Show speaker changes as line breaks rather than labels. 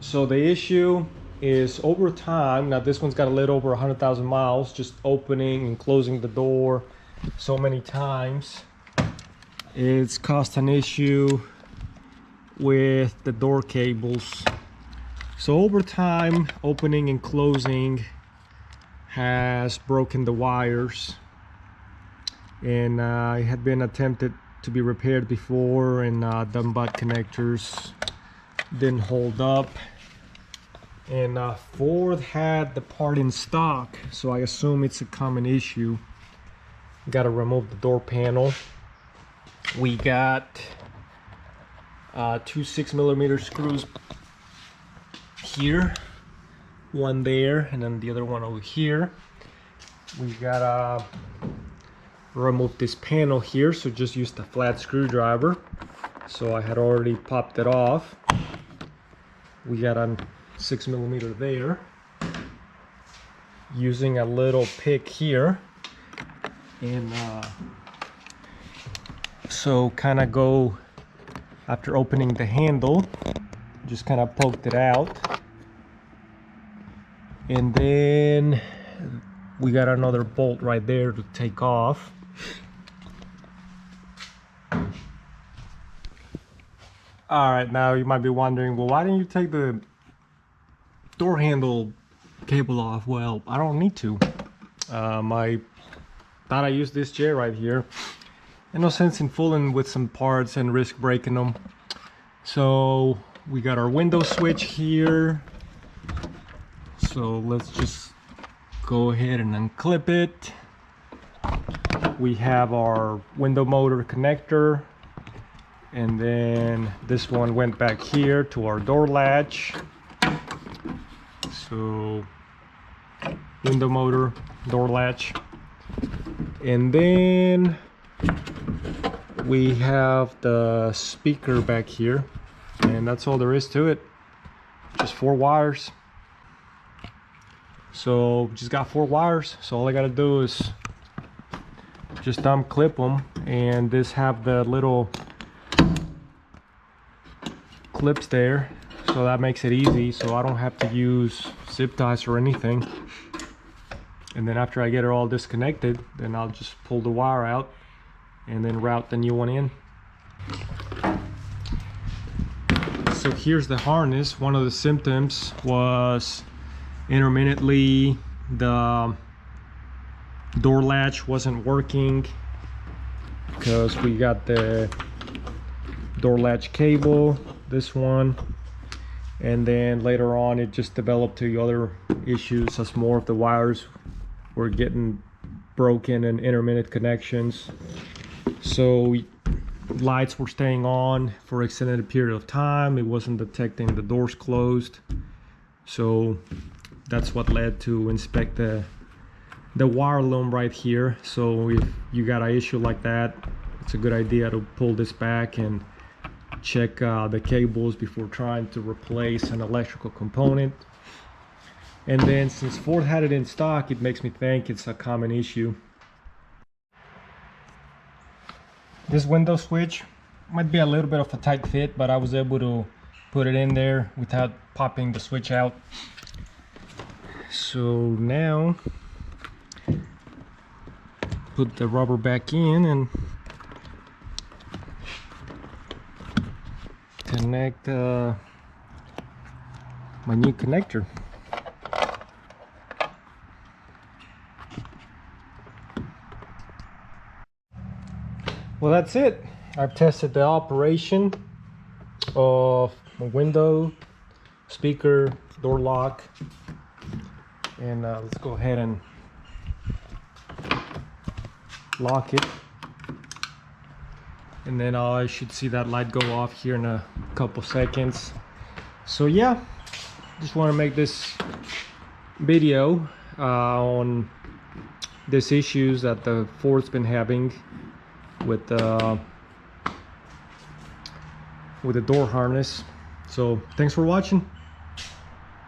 So the issue is over time, now this one's got a little over 100,000 miles, just opening and closing the door so many times. It's caused an issue with the door cables. So over time, opening and closing has broken the wires, and it had been attempted to be repaired before, and dumb butt connectors didn't hold up. And Ford had the part in stock, so I assume it's a common issue. Got to remove the door panel. We got two 6mm screws here, one there, and then the other one over here. We gotta remove this panel here, so just use the flat screwdriver. So I had already popped it off. We got a 6mm there, using a little pick here, and so kind of go after opening the handle, just kind of poked it out, and then we got another bolt right there to take off. All right, now you might be wondering, well, why didn't you take the door handle cable off? Well, I don't need to. I thought I used this chair right here. And no sense in fooling with some parts and risk breaking them. So we got our window switch here. So let's just go ahead and unclip it. We have our window motor connector, and then this one went back here to our door latch. So window motor, door latch, and then we have the speaker back here, and that's all there is to it. Just 4 wires. So just got 4 wires, so all I gotta do is just clip them, and this have the little clips there, so that makes it easy, so I don't have to use zip ties or anything. And then after I get it all disconnected, then I'll just pull the wire out and then route the new one in. So here's the harness. One of the symptoms was intermittently the door latch wasn't working, because we got the door latch cable, this one, and then later on it just developed to other issues as more of the wires were getting broken and intermittent connections. So lights were staying on for extended period of time. It wasn't detecting the doors closed, so that's what led to inspect the wire loom right here. So if you got an issue like that, it's a good idea to pull this back and check the cables before trying to replace an electrical component. And then since Ford had it in stock, it makes me think it's a common issue. This window switch might be a little bit of a tight fit, but I was able to put it in there without popping the switch out. So now put the rubber back in and connect my new connector. Well, that's it. I've tested the operation of my window, speaker, door lock, and let's go ahead and lock it, and then I should see that light go off here in a couple seconds. So yeah, just want to make this video on these issues that the Ford's been having with the door harness. So thanks for watching.